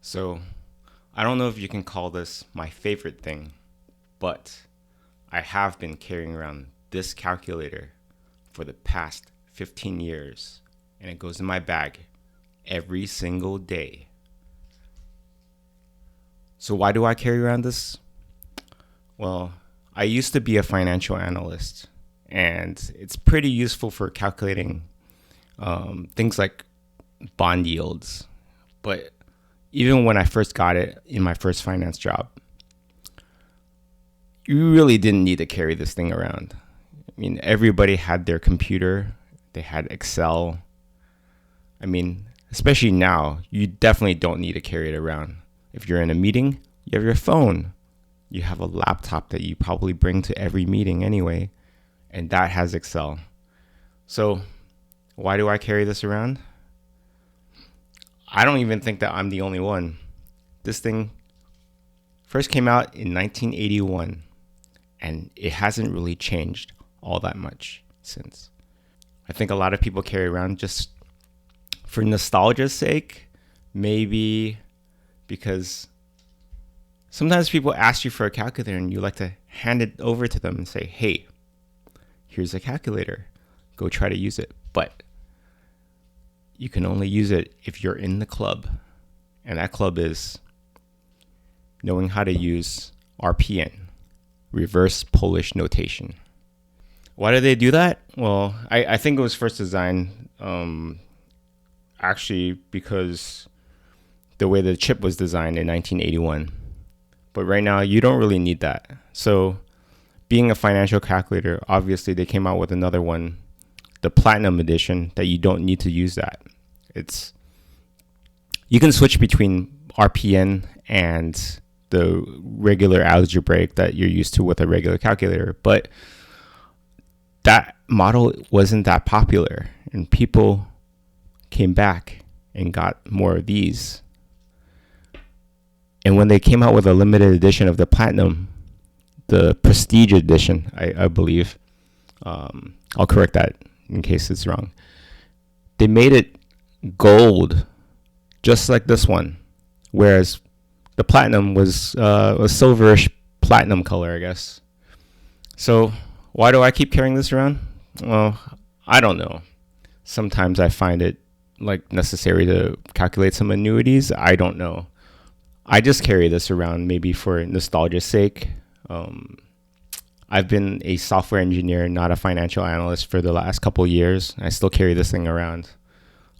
So, I don't know if you can call this my favorite thing, but I have been carrying around this calculator for the past 15 years, and it goes in my bag every single day. So, why do I carry around this? Well, I used to be a financial analyst, and it's pretty useful for calculating things like bond yields. But even when I first got it in my first finance job, you really didn't need to carry this thing around. I mean, everybody had their computer, they had Excel. I mean, especially now, you definitely don't need to carry it around. If you're in a meeting, you have your phone. You have a laptop that you probably bring to every meeting anyway, and that has Excel. So, why do I carry this around? I don't even think that I'm the only one. This thing first came out in 1981, and it hasn't really changed all that much since. I think a lot of people carry around just for nostalgia's sake, maybe because sometimes people ask you for a calculator and you like to hand it over to them and say, hey, here's a calculator. Go try to use it. But you can only use it if you're in the club. And that club is knowing how to use RPN, reverse Polish notation. Why did they do that? Well, I think it was first designed actually because the way the chip was designed in 1981. But right now, you don't really need that. So being a financial calculator, obviously they came out with another one, the Platinum Edition, that you don't need to use that. You can switch between RPN and the regular algebraic that you're used to with a regular calculator, but that model wasn't that popular, and people came back and got more of these. And when they came out with a limited edition of the Platinum, the Prestige Edition, I believe, I'll correct that in case it's wrong, they made it gold, just like this one, whereas the Platinum was a silverish platinum color, I guess. So why do I keep carrying this around? Well, I don't know. Sometimes I find it like necessary to calculate some annuities. I don't know. I just carry this around maybe for nostalgia's sake. I've been a software engineer, not a financial analyst, for the last couple of years. I still carry this thing around.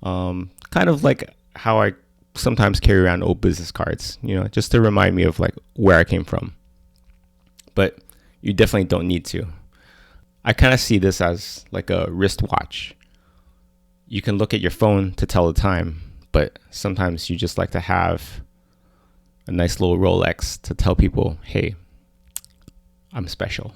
Kind of like how I sometimes carry around old business cards, just to remind me of like where I came from. But you definitely don't need to. I kind of see this as like a wristwatch. You can look at your phone to tell the time, but sometimes you just like to have a nice little Rolex to tell people, hey, I'm special.